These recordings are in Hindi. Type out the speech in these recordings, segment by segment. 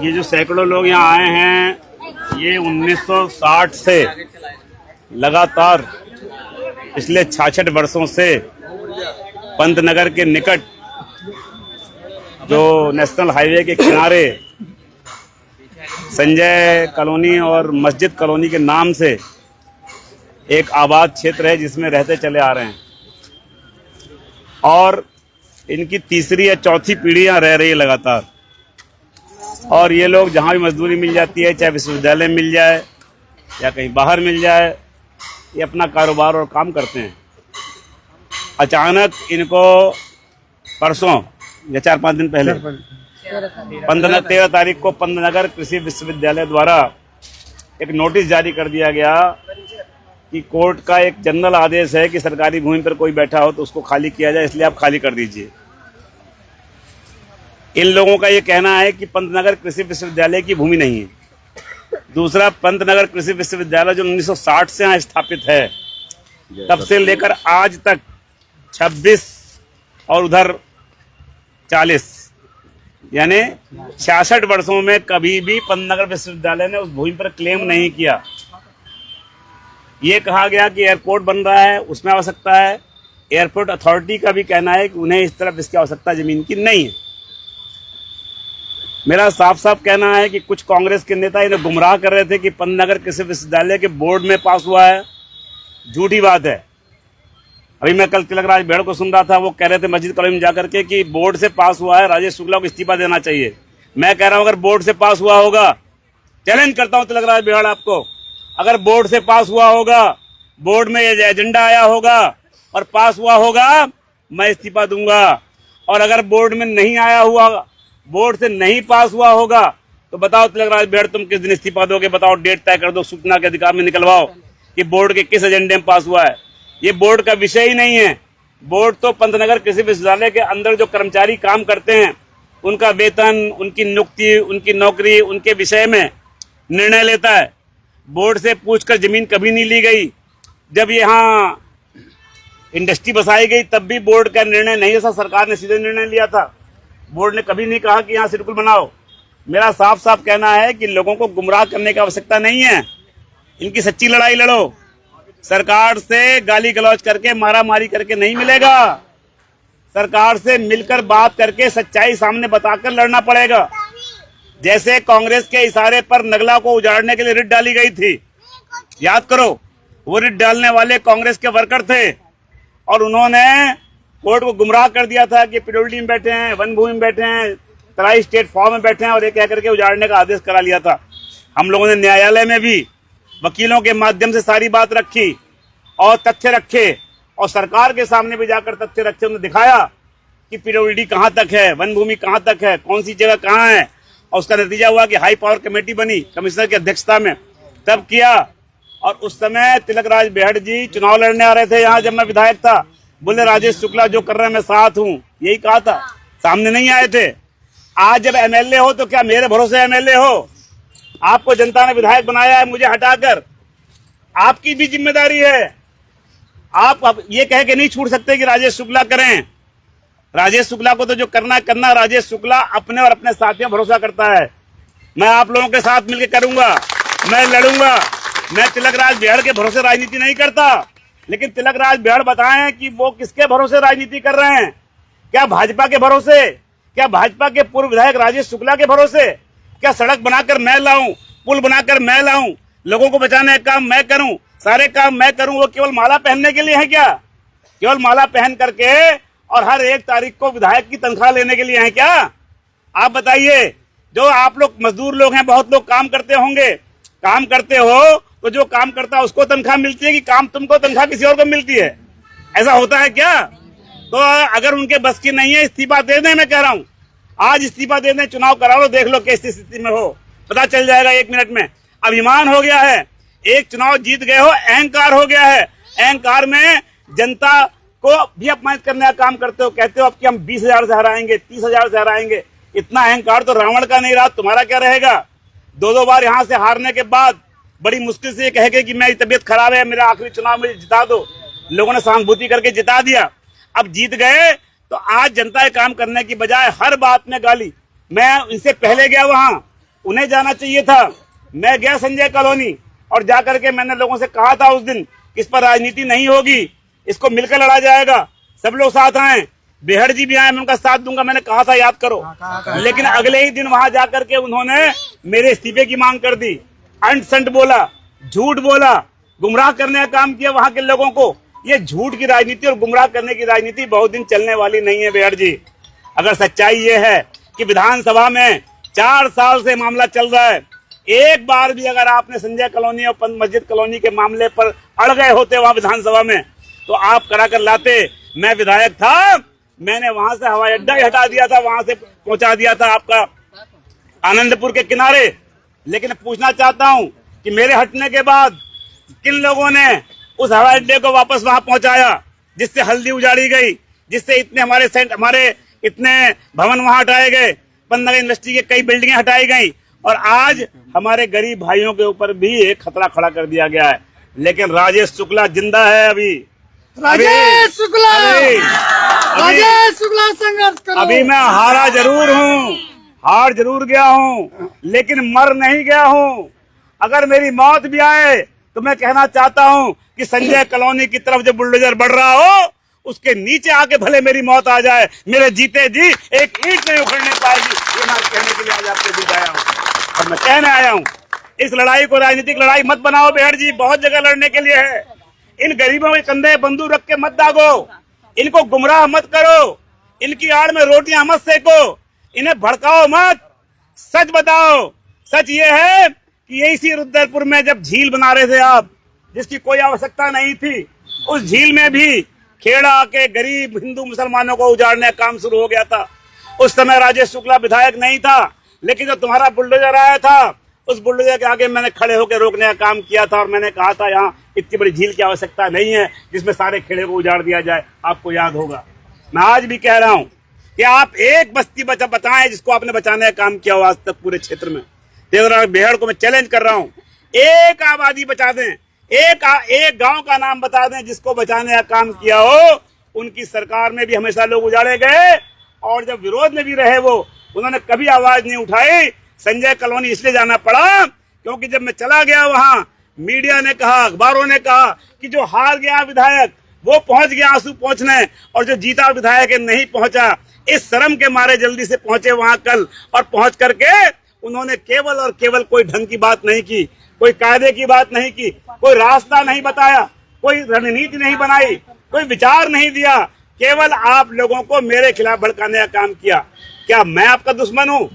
ये जो सैकड़ों लोग यहाँ आए हैं, ये 1960 से लगातार पिछले 66 वर्षों से पंतनगर के निकट जो नेशनल हाईवे के किनारे संजय कॉलोनी और मस्जिद कॉलोनी के नाम से एक आबाद क्षेत्र है जिसमें रहते चले आ रहे हैं और इनकी तीसरी या चौथी पीढ़ी यहाँ रह रही है लगातार। और ये लोग जहाँ भी मजदूरी मिल जाती है, चाहे विश्वविद्यालय मिल जाए या कहीं बाहर मिल जाए, ये अपना कारोबार और काम करते हैं। अचानक इनको परसों या 4-5 दिन पहले 13 तारीख को पंतनगर कृषि विश्वविद्यालय द्वारा एक नोटिस जारी कर दिया गया कि कोर्ट का एक जनरल आदेश है कि सरकारी भूमि पर कोई बैठा हो तो उसको खाली किया जाए, इसलिए आप खाली कर दीजिए। इन लोगों का ये कहना है कि पंतनगर कृषि विश्वविद्यालय की भूमि नहीं है। दूसरा, पंतनगर कृषि विश्वविद्यालय जो 1960 से यहाँ स्थापित है, तब से लेकर आज तक 26 और उधर 40 यानी 66 वर्षों में कभी भी पंतनगर विश्वविद्यालय ने उस भूमि पर क्लेम नहीं किया। ये कहा गया कि एयरपोर्ट बन रहा है, उसमें आवश्यकता है। एयरपोर्ट अथॉरिटी का भी कहना है कि उन्हें इस तरफ इसकी आवश्यकता जमीन की नहीं है। मेरा साफ साफ कहना है कि कुछ कांग्रेस के नेता इन्हें गुमराह कर रहे थे कि पंतनगर कृषि विश्वविद्यालय के बोर्ड में पास हुआ है। झूठी बात है। अभी मैं कल तिलकराज बेहड़ को सुन रहा था, वो कह रहे थे मस्जिद कॉलोनी में जाकर के कि बोर्ड से पास हुआ है, राजेश शुक्ला को इस्तीफा देना चाहिए। मैं कह रहा हूं अगर बोर्ड से पास हुआ होगा, चैलेंज करता हूं तिलकराज बेहड़ आपको, अगर बोर्ड से पास हुआ होगा, बोर्ड में एजेंडा आया होगा और पास हुआ होगा, मैं इस्तीफा दूंगा। और अगर बोर्ड में नहीं आया हुआ, बोर्ड से नहीं पास हुआ होगा, तो बताओ तिलकराज बेहड़ तुम किस दिन इस्तीफा दोगे? बताओ, डेट तय कर दो, सूचना के अधिकार में निकलवाओ कि बोर्ड के किस एजेंडे में पास हुआ है। ये बोर्ड का विषय ही नहीं है। बोर्ड तो पंतनगर कृषि विश्वविद्यालय के अंदर जो कर्मचारी काम करते हैं, उनका वेतन, उनकी नियुक्ति, उनकी नौकरी, उनके विषय में निर्णय लेता है। बोर्ड से पूछकर जमीन कभी नहीं ली गई। जब यहाँ इंडस्ट्री बसाई गई तब भी बोर्ड का निर्णय नहीं, ऐसा सरकार ने सीधे निर्णय लिया था। बोर्ड ने कभी नहीं कहा कि यहाँ सिडकुल बनाओ। मेरा साफ साफ कहना है कि लोगों को गुमराह करने की आवश्यकता नहीं है। इनकी सच्ची लड़ाई लड़ो। सरकार से गाली गलौज करके, मारा मारी करके नहीं मिलेगा। सरकार से मिलकर बात करके सच्चाई सामने बताकर लड़ना पड़ेगा। जैसे कांग्रेस के इशारे पर नगला को उजाड़ने के लिए रिट डाली गई थी, याद करो, वो रिट डालने वाले कांग्रेस के वर्कर थे और उन्होंने कोर्ट को गुमराह कर दिया था कि पीडब्ल्यूडी में बैठे हैं, वन भूमि में बैठे हैं, तराई स्टेट फॉर्म में बैठे हैं, और ये कह करके उजाड़ने का आदेश करा लिया था। हम लोगों ने न्यायालय में भी वकीलों के माध्यम से सारी बात रखी और तथ्य रखे, और सरकार के सामने भी जाकर तथ्य रखे। उन्होंने दिखाया कि पीडब्ल्यूडी कहाँ तक है, वन भूमि कहाँ तक है, कौन सी जगह कहाँ है। और उसका नतीजा हुआ कि हाई पावर कमेटी बनी कमिश्नर की अध्यक्षता में, तब किया। और उस समय तिलकराज बेहड़ जी चुनाव लड़ने आ रहे थे यहाँ, जब मैं विधायक था। बोले राजेश शुक्ला जो कर रहे हैं मैं साथ हूँ, यही कहा था, सामने नहीं आए थे। आज जब एमएलए हो तो क्या मेरे भरोसे एमएलए हो? आपको जनता ने विधायक बनाया है, मुझे हटाकर। आपकी भी जिम्मेदारी है। आप ये कह के नहीं छूट सकते कि राजेश शुक्ला करें। राजेश शुक्ला को तो जो करना करना, राजेश शुक्ला अपने और अपने साथियों भरोसा करता है। मैं आप लोगों के साथ मिलकर करूंगा, मैं लड़ूंगा। मैं तिलकराज बेहड़ के भरोसे राजनीति नहीं करता, लेकिन तिलकराज बेहड़ बताएं कि वो किसके भरोसे राजनीति कर रहे हैं। क्या भाजपा के भरोसे? क्या भाजपा के पूर्व विधायक राजेश शुक्ला के भरोसे? क्या सड़क बनाकर मैं लाऊं, पुल बनाकर मैं लाऊं, लोगों को बचाने का काम मैं करूं, सारे काम मैं करूं? वो केवल माला पहनने के लिए है क्या? केवल माला पहन करके और हर 1 तारीख को विधायक की तनख्वाह लेने के लिए है क्या? आप बताइए। जो आप लोग मजदूर लोग हैं, बहुत लोग काम करते होंगे, काम करते हो तो जो काम करता है उसको तनख्वाह मिलती है कि काम तुमको तनख्वाह किसी और को मिलती है? ऐसा होता है क्या? तो अगर उनके बस की नहीं है, इस्तीफा दे दें। मैं कह रहा हूं आज इस्तीफा दे दें, चुनाव करा लो, देख लो कैसी स्थिति में हो, पता चल जाएगा 1 मिनट में। अभिमान हो गया है, एक चुनाव जीत गए हो, अहंकार हो गया है। अहंकार में जनता को भी अपमानित करने का काम करते हो। कहते हो अब कि हम 20,000 से हराएंगे, 30,000 से हराएंगे। इतना अहंकार तो रावण का नहीं रहा, तुम्हारा क्या रहेगा? 2-2 बार यहाँ से हारने के बाद बड़ी मुश्किल से ये कह के कि मेरी तबीयत खराब है, मेरा आखिरी चुनाव मुझे जिता दो। लोगों ने सहानुभूति करके जिता दिया। अब जीत गए तो आज जनता के काम करने की बजाय हर बात में गाली। मैं इनसे पहले गया वहां, उन्हें जाना चाहिए था। मैं गया संजय कॉलोनी और जाकर के मैंने लोगों से कहा था उस दिन, इस पर राजनीति नहीं होगी, इसको मिलकर लड़ा जाएगा, सब लोग साथ आए। बेहड़ जी भी आए, मैं उनका साथ दूंगा, मैंने कहा था, याद करो। लेकिन अगले ही दिन वहां जाकर के उन्होंने मेरे इस्तीफे की मांग कर दी, अंट संट बोला, झूठ बोला, गुमराह करने का काम किया वहां के लोगों को। ये झूठ की राजनीति और गुमराह करने की राजनीति बहुत दिन चलने वाली नहीं है बेहड़ जी। अगर सच्चाई ये है कि विधानसभा में 4 साल से मामला चल रहा है, एक बार भी अगर आपने संजय कॉलोनी और पंत मस्जिद कॉलोनी के मामले पर अड़ गए होते वहां विधानसभा में, तो आप करा कर लाते। मैं विधायक था, मैंने वहां से हवाई अड्डा ही हटा दिया था, वहां से पहुंचा दिया था आपका आनंदपुर के किनारे। लेकिन पूछना चाहता हूं कि मेरे हटने के बाद किन लोगों ने उस हवाई अड्डे को वापस वहां पहुंचाया, जिससे हल्दी उजाड़ी गई, जिससे इतने हमारे इतने भवन वहां हटाए गए, पंतनगर यूनिवर्सिटी के कई बिल्डिंगें हटाई गई, और आज हमारे गरीब भाइयों के ऊपर भी एक खतरा खड़ा कर दिया गया है। लेकिन राजेश शुक्ला जिंदा है। राजेश शुक्ला संघर्ष करो। अभी मैं हारा जरूर हूँ, हार जरूर गया हूँ, लेकिन मर नहीं गया हूँ। अगर मेरी मौत भी आए तो मैं कहना चाहता हूँ कि संजय कॉलोनी की तरफ जो बुलडोजर बढ़ रहा हो, उसके नीचे आके भले मेरी मौत आ जाए, मेरे जीते जी एक ईंट नहीं उखड़ने पाएगी। ये मैं कहने के लिए आज आपके बीच आया हूँ, और मैं कहने आया हूँ, इस लड़ाई को राजनीतिक लड़ाई मत बनाओ बेहड़ जी, बहुत जगह लड़ने के लिए है। इन गरीबों के कंधे बंदूक रख के मत दागो, इनको गुमराह मत करो, इनकी आड़ में रोटियां मत सेको, इन्हें भड़काओ मत, सच बताओ। सच ये है कि यही सी रुद्रपुर में जब झील बना रहे थे आप, जिसकी कोई आवश्यकता नहीं थी, उस झील में भी खेड़ा के गरीब हिंदू मुसलमानों को उजाड़ने का काम शुरू हो गया था। उस समय राजेश शुक्ला विधायक नहीं था, लेकिन जब तुम्हारा बुलडोजर आया था, उस बुलडोजर के आगे मैंने खड़े होकर रोकने का काम किया था, और मैंने कहा था यहाँ इतनी बड़ी झील की आवश्यकता नहीं है जिसमें सारे खेड़े को उजाड़ दिया जाए। आपको याद होगा। मैं आज भी कह रहा हूँ कि आप एक बस्ती बताएं जिसको आपने बचाने का काम किया हो आज तक पूरे क्षेत्र में। बेहड़ को मैं चैलेंज कर रहा हूँ, एक आबादी बचा दें, एक गांव का नाम बता दें जिसको बचाने का काम किया हो। उनकी सरकार में भी हमेशा लोग उजाड़े गए, और जब विरोध में भी रहे वो, उन्होंने कभी आवाज नहीं उठाई। संजय कॉलोनी इसलिए जाना पड़ा क्योंकि जब मैं चला गया वहां, मीडिया ने कहा, अखबारों ने कहा कि जो हार गया विधायक वो पहुंच गया आंसू पहुंचने, और जो जीता विधायक नहीं पहुंचा। इस शर्म के मारे जल्दी से पहुंचे वहां कल, और पहुंच करके उन्होंने केवल और केवल कोई ढंग की बात नहीं की, कोई कायदे की बात नहीं की, कोई रास्ता नहीं बताया, कोई रणनीति नहीं बनाई, कोई विचार नहीं दिया, केवल आप लोगों को मेरे खिलाफ भड़काने का काम किया। क्या मैं आपका दुश्मन हूँ?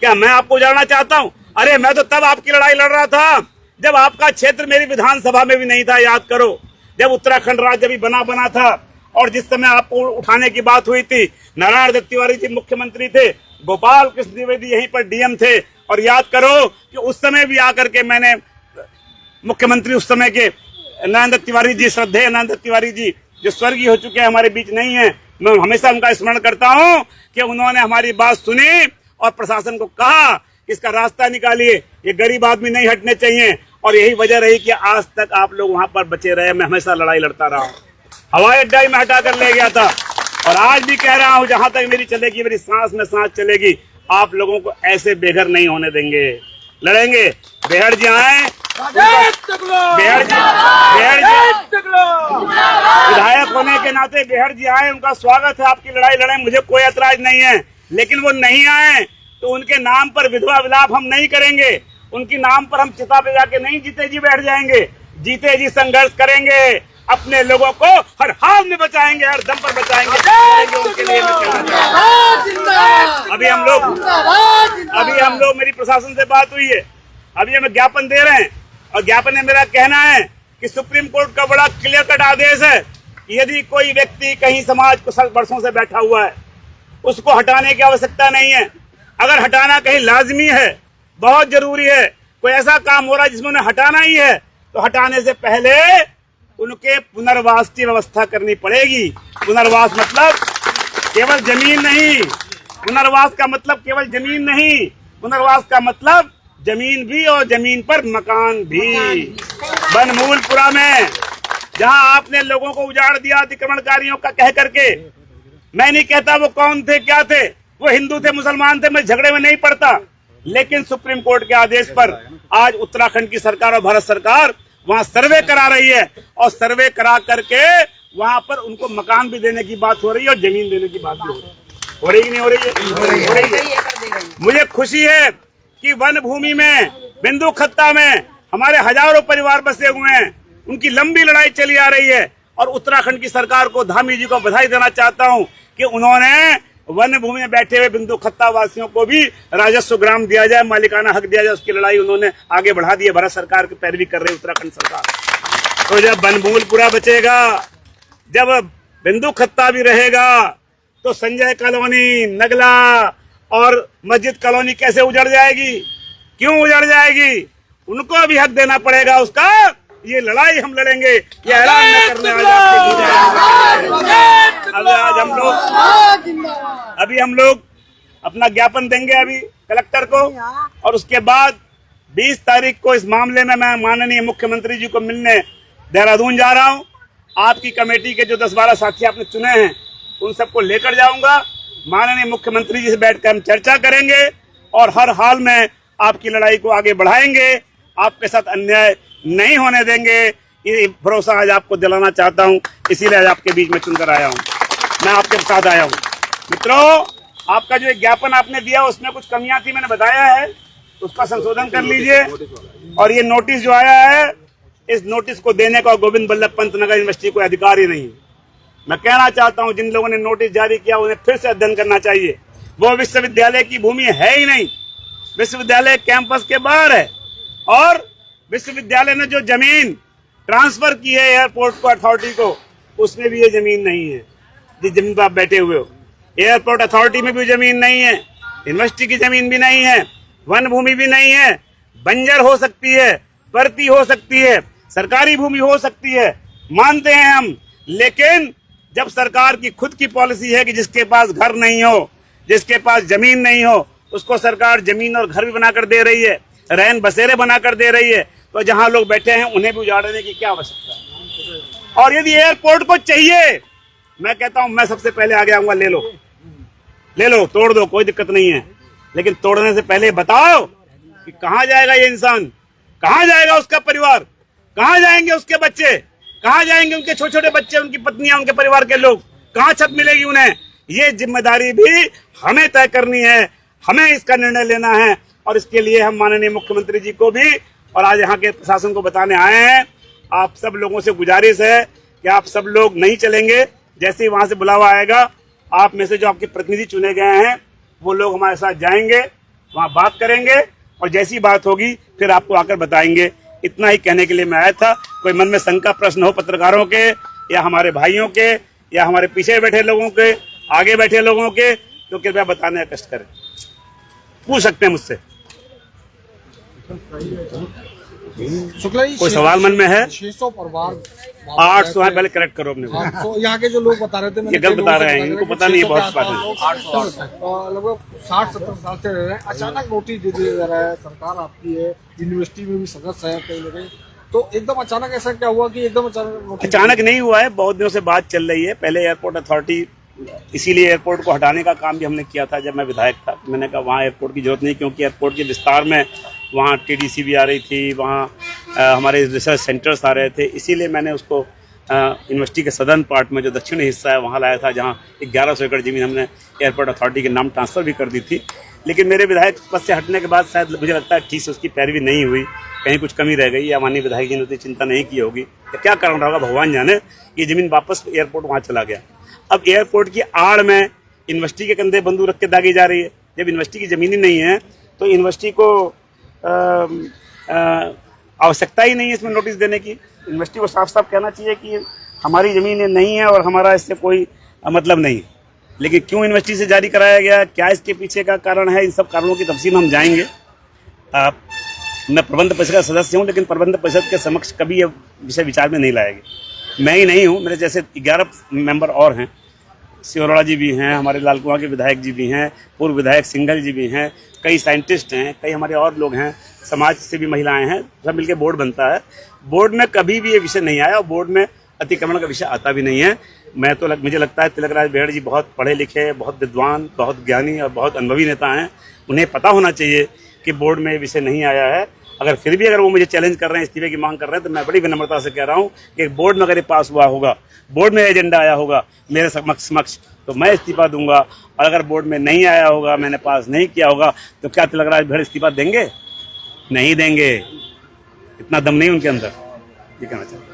क्या मैं आपको उजाड़ना चाहता हूँ? अरे मैं तो तब आपकी लड़ाई लड़ रहा था जब आपका क्षेत्र मेरी विधानसभा में भी नहीं था। याद करो, जब उत्तराखंड राज्य भी बना था, और जिस समय आपको उठाने की बात हुई थी, नारायण दत्त तिवारी जी मुख्यमंत्री थे, गोपाल कृष्ण द्विवेदी यहीं पर डीएम थे। और याद करो कि उस समय भी आकर के मैंने मुख्यमंत्री उस समय के नारायण दत्त तिवारी जी, श्रद्धेय नारायण दत्त तिवारी जी जो स्वर्गीय हो चुके हैं, हमारे बीच नहीं है, मैं हमेशा उनका स्मरण करता हूं कि उन्होंने हमारी बात सुनी और प्रशासन को कहा कि इसका रास्ता निकालिए, ये गरीब आदमी नहीं हटने चाहिए। और यही वजह रही कि आज तक आप लोग वहां पर बचे रहे। मैं हमेशा लड़ाई लड़ता रहा हूं, हवाई अड्डा ही मैं हटा कर ले गया था, और आज भी कह रहा हूं, जहां तक मेरी चलेगी, मेरी सांस में सांस चलेगी, आप लोगों को ऐसे बेघर नहीं होने देंगे, लड़ेंगे। बेहड़ जी आए, बेहड़ जी विधायक होने के नाते बेहड़ जी आए, उनका स्वागत है, आपकी लड़ाई लड़े, मुझे कोई ऐतराज नहीं है। लेकिन वो नहीं आए तो उनके नाम पर विधवा विलाप हम नहीं करेंगे, उनके नाम पर हम चिता पे जाके नहीं जीते जी बैठ जाएंगे, जीते जी संघर्ष करेंगे, अपने लोगों को हर हाल में बचाएंगे, हर दम पर बचाएंगे। उनके लिए मैं कहना चाहता हूं, अभी हम लोग मेरी प्रशासन से बात हुई है, अभी हमें ज्ञापन दे रहे हैं, और ज्ञापन में मेरा कहना है कि सुप्रीम कोर्ट का बड़ा क्लियर कट आदेश है, यदि कोई व्यक्ति कहीं समाज को 7 वर्षों से बैठा हुआ है, उसको हटाने की आवश्यकता नहीं है। अगर हटाना कहीं लाजमी है, बहुत जरूरी है, कोई ऐसा काम हो रहा है जिसमें उन्हें हटाना ही है, तो हटाने से पहले उनके पुनर्वास की व्यवस्था करनी पड़ेगी। पुनर्वास मतलब केवल जमीन नहीं, पुनर्वास का मतलब केवल जमीन नहीं, पुनर्वास का मतलब जमीन भी और जमीन पर मकान भी। बनमूलपुरा में जहां आपने लोगों को उजाड़ दिया अतिक्रमणकारियों का कह करके, मैं नहीं कहता वो कौन थे क्या थे, वो हिंदू थे मुसलमान थे, मैं झगड़े में नहीं पड़ता, लेकिन सुप्रीम कोर्ट के आदेश पर आज उत्तराखंड की सरकार और भारत सरकार वहां सर्वे करा रही है और सर्वे करा करके वहां पर उनको मकान भी देने की बात हो रही है और जमीन देने की बात भी हो रही है कि नहीं हो रही है? हो रही है। मुझे खुशी है कि वन भूमि में बिंदु खत्ता में हमारे हजारों परिवार बसे हुए हैं, उनकी लंबी लड़ाई चली आ रही है और उत्तराखंड की सरकार को धामी जी को बधाई देना चाहता हूं कि उन्होंने वन भूमि में बैठे हुए बिंदु खत्ता वासियों को भी राजस्व ग्राम दिया जाए, मालिकाना हक दिया जाए, उसकी लड़ाई उन्होंने आगे बढ़ा दी है। भारत सरकार की पैरवी कर रही है उत्तराखंड सरकार। तो जब बनभूल पूरा बचेगा, जब बिंदु खत्ता भी रहेगा, तो संजय कॉलोनी, नगला और मस्जिद कॉलोनी कैसे उजड़ जाएगी? क्यों उजड़ जाएगी? उनको भी हक देना पड़ेगा उसका। ये लड़ाई हम लड़ेंगे, ये ऐलान न करने अभी हम लोग अपना ज्ञापन देंगे अभी कलेक्टर को, और उसके बाद 20 तारीख को इस मामले में मैं माननीय मुख्यमंत्री जी को मिलने देहरादून जा रहा हूं। आपकी कमेटी के जो 10-12 साथी आपने चुने हैं उन सबको लेकर जाऊंगा। माननीय मुख्यमंत्री जी से बैठकर हम चर्चा करेंगे और हर हाल में आपकी लड़ाई को आगे बढ़ाएंगे, आपके साथ अन्याय नहीं होने देंगे। ये भरोसा आज आपको दिलाना चाहता हूं, इसीलिए आज आपके बीच में चुनकर आया हूं, मैं आपके साथ आया हूं। मित्रों, आपका जो एक ज्ञापन आपने दिया उसमें कुछ कमियां थी, मैंने बताया है, उसका संशोधन कर लीजिए। और ये नोटिस जो आया है, इस नोटिस को देने का गोविंद बल्लभ पंत नगर यूनिवर्सिटी को अधिकार ही नहीं। मैं कहना चाहता हूं जिन लोगों ने नोटिस जारी किया उन्हें फिर से अध्ययन करना चाहिए। वो विश्वविद्यालय की भूमि है ही नहीं, विश्वविद्यालय कैंपस के बाहर है और विश्वविद्यालय ने जो जमीन ट्रांसफर की है एयरपोर्ट को अथॉरिटी को, उसमें भी ये जमीन नहीं है जिस जमीन पर आप बैठे हुए हो। एयरपोर्ट अथॉरिटी में भी जमीन नहीं है, यूनिवर्सिटी की जमीन भी नहीं है, वन भूमि भी नहीं है। बंजर हो सकती है, परती हो सकती है, सरकारी भूमि हो सकती है, मानते हैं हम। लेकिन जब सरकार की खुद की पॉलिसी है कि जिसके पास घर नहीं हो, जिसके पास जमीन नहीं हो, उसको सरकार जमीन और घर भी बनाकर दे रही है, रैन बसेरे बनाकर दे रही है, तो जहां लोग बैठे हैं उन्हें भी उजाड़ने की क्या आवश्यकता है? और यदि एयरपोर्ट को चाहिए, मैं कहता हूं मैं सबसे पहले आगे आऊंगा, ले लो, तोड़ दो, कोई दिक्कत नहीं है। लेकिन तोड़ने से पहले बताओ कि कहां जाएगा ये इंसान, कहां जाएगा उसका परिवार, कहां जाएंगे उसके बच्चे, कहां जाएंगे उनके छोटे छोटे बच्चे, उनकी पत्नियां, उनके परिवार के लोग, कहां छत मिलेगी उन्हें? ये जिम्मेदारी भी हमें तय करनी है, हमें इसका निर्णय लेना है। और इसके लिए हम माननीय मुख्यमंत्री जी को भी और आज यहाँ के प्रशासन को बताने आए हैं। आप सब लोगों से गुजारिश है कि आप सब लोग नहीं चलेंगे, जैसे ही वहां से बुलावा आएगा, आप में से जो आपके प्रतिनिधि चुने गए हैं वो लोग हमारे साथ जाएंगे, वहां बात करेंगे और जैसी बात होगी फिर आपको आकर बताएंगे। इतना ही कहने के लिए मैं आया था। कोई मन में शंका प्रश्न हो पत्रकारों के या हमारे भाइयों के या हमारे पीछे बैठे लोगों के, आगे बैठे लोगों के, तो कृपया बताने का कष्ट करें, पूछ सकते हैं मुझसे। शुक्ला जी, कोई सवाल मन में है? 600 परिवार 800 है, पहले करेक्ट करो अपने को। 800 यहाँ के जो लोग बता रहे थे, ये गलत बता रहे हैं, इनको पता नहीं है बहुत बात है। लगभग 60-70 साल से रह रहे हैं। अचानक नोटिस दे दिया जा रहा है, सरकार आपकी है, यूनिवर्सिटी में भी सदस्य है कई लोग, तो एकदम अचानक ऐसा क्या हुआ कि एकदम अचानक नहीं हुआ है, बहुत दिनों से बात चल रही है। पहले एयरपोर्ट अथॉरिटी, इसीलिए एयरपोर्ट को हटाने का काम भी हमने किया था जब मैं विधायक था। मैंने कहा वहाँ एयरपोर्ट की जरूरत नहीं, क्योंकि एयरपोर्ट के विस्तार में वहाँ टीडीसी भी आ रही थी, वहाँ हमारे रिसर्च सेंटर्स आ रहे थे, इसीलिए मैंने उसको यूनिवर्सिटी के सदर्न पार्ट में जो दक्षिणी हिस्सा है वहाँ लाया था, जहाँ 1100 एकड़ जमीन हमने एयरपोर्ट अथॉरिटी के नाम ट्रांसफ़र भी कर दी थी। लेकिन मेरे विधायक पद से हटने के बाद शायद मुझे लगता है ठीक से उसकी पैरवी नहीं हुई, कहीं कुछ कमी रह गई या माननीय विधायक जी ने उतनी चिंता नहीं की होगी, क्या कारण रहा होगा भगवान जाने। ये ज़मीन वापस एयरपोर्ट वहाँ चला गया। अब एयरपोर्ट की आड़ में यूनिवर्सिटी के कंधे बंदूक रख के दागी जा रही है। जब यूनिवर्सिटी की ज़मीन ही नहीं है तो यूनिवर्सिटी को आवश्यकता ही नहीं है इसमें नोटिस देने की। यूनिवर्सिटी को साफ साफ कहना चाहिए कि हमारी ज़मीन नहीं है और हमारा इससे कोई मतलब नहीं। लेकिन क्यों यूनिवर्सिटी से जारी कराया गया, क्या इसके पीछे का कारण है, इन सब कारणों की तफसील हम जाएंगे। मैं प्रबंध परिषद का सदस्य हूँ, लेकिन प्रबंध परिषद के समक्ष कभी ये विषय विचार में नहीं लाएगी। मैं ही नहीं हूँ, मेरे जैसे 11 मेंबर और हैं। सिरोड़ा जी भी हैं, हमारे लाल कुआं के विधायक जी भी हैं, पूर्व विधायक सिंघल जी भी हैं, कई साइंटिस्ट हैं, कई हमारे और लोग हैं, समाज से भी महिलाएं हैं, सब मिलकर बोर्ड बनता है। बोर्ड में कभी भी ये विषय नहीं आया और बोर्ड में अतिक्रमण का विषय आता भी नहीं है। मैं तो मुझे लगता है तिलकराज बेहड़ जी बहुत पढ़े लिखे, बहुत विद्वान, बहुत ज्ञानी और बहुत अनुभवी नेता हैं। उन्हें पता होना चाहिए कि बोर्ड में ये विषय नहीं आया है। अगर फिर भी अगर वो मुझे चैलेंज कर रहे हैं, इस्तीफे की मांग कर रहे हैं, तो मैं बड़ी विनम्रता से कह रहा हूँ कि बोर्ड में अगर ये पास हुआ होगा, बोर्ड में एजेंडा आया होगा मेरे समक्ष, तो मैं इस्तीफा दूंगा। और अगर बोर्ड में नहीं आया होगा, मैंने पास नहीं किया होगा, तो क्या तिलक राज भैड़ इस्तीफा देंगे? नहीं देंगे। इतना दम नहीं उनके अंदर, ये कहना चाहता हूं।